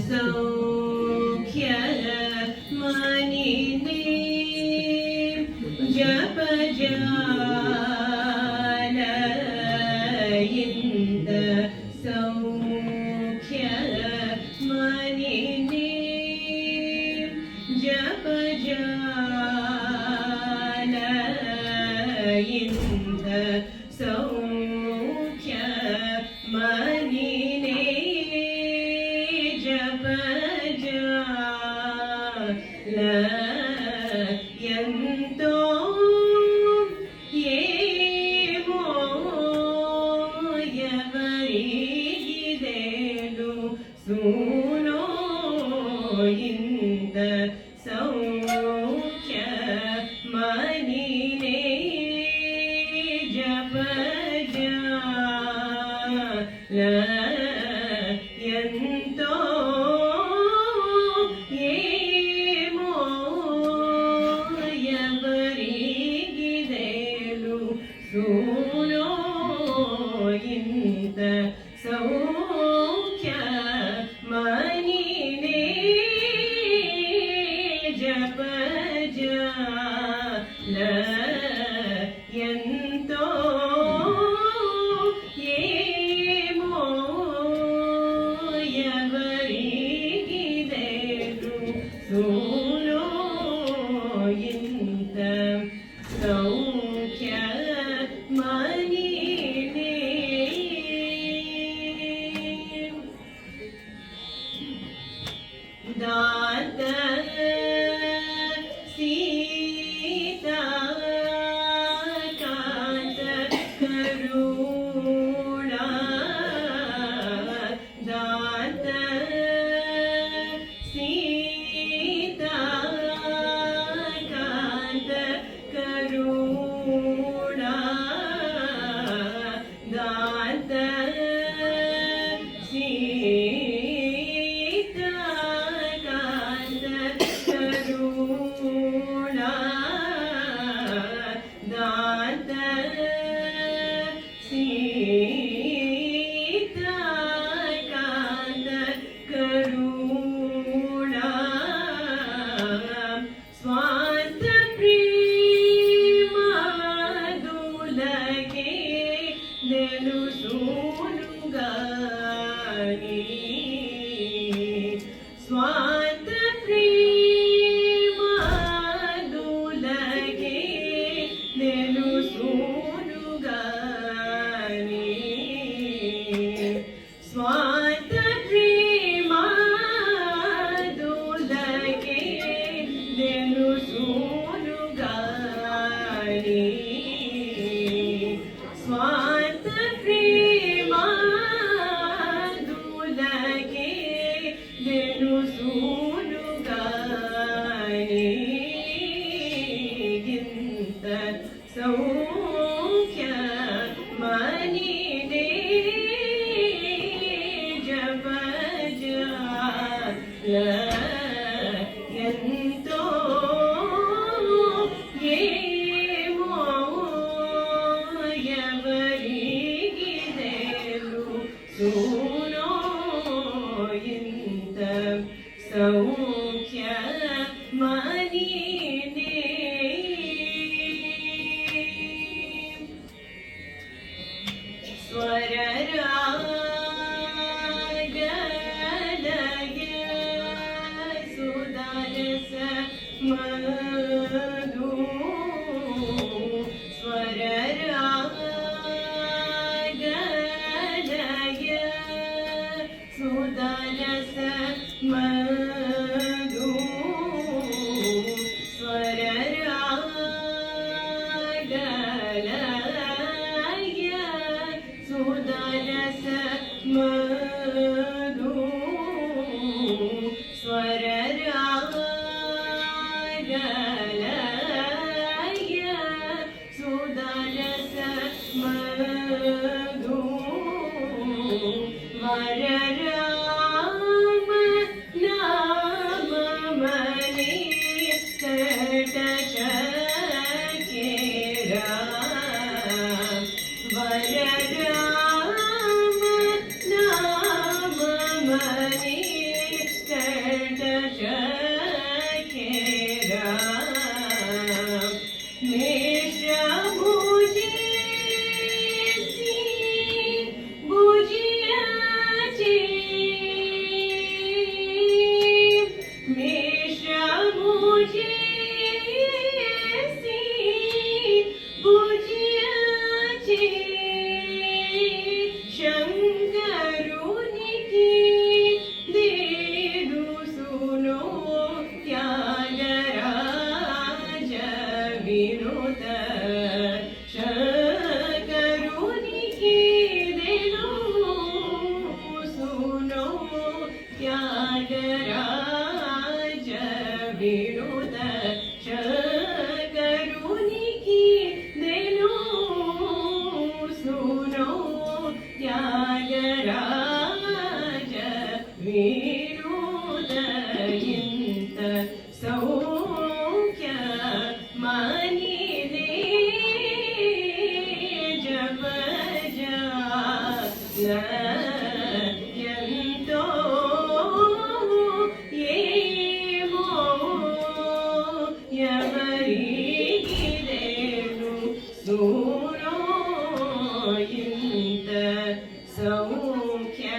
सौख्य मनिने जप जालयिन्द सौख्य मनिने जप जालयिन्द सौख्य मनिने जप जालयन्तो येमो यवरिगिदेनु सूनो इंद सौख्य मनिने जप जालयन्तो येमो यवरिगिदेनु सूनो इंद सौख्य मनिने जप जालयन्तो येमो यवरिगिदेनु सूनो इंद सौख्य मनिने दात सीता कांत करुणा दात सीता कांत करुणा दात सीता कांत करुणा दात सीता कांत करुणा स्वांत प्रेमादुलगे देनु सूनुगानी स्वांत प्रेमादुलगे देनु सूनुगानी स्वांत प्रेमादुलगे देनु सूनुगानी स्वांत प्रेमादुलगे देनु सूनुगानी गिंत सौख्य मनिने जप जालयन्तो येमो यवरिगिदेनु सूनो इंद सौख्य मनिने स्वररागलय सुदारस मधु स्वररागलय सुदारस मधु स्वररागलय सुदारस मधु स्वररागलय सुदारस मधु वरराम नाम मने कट शकेरा वरराम नाम मने ఎంతో ఏమో ఎవరికి దూరో ఇంత సౌఖ్య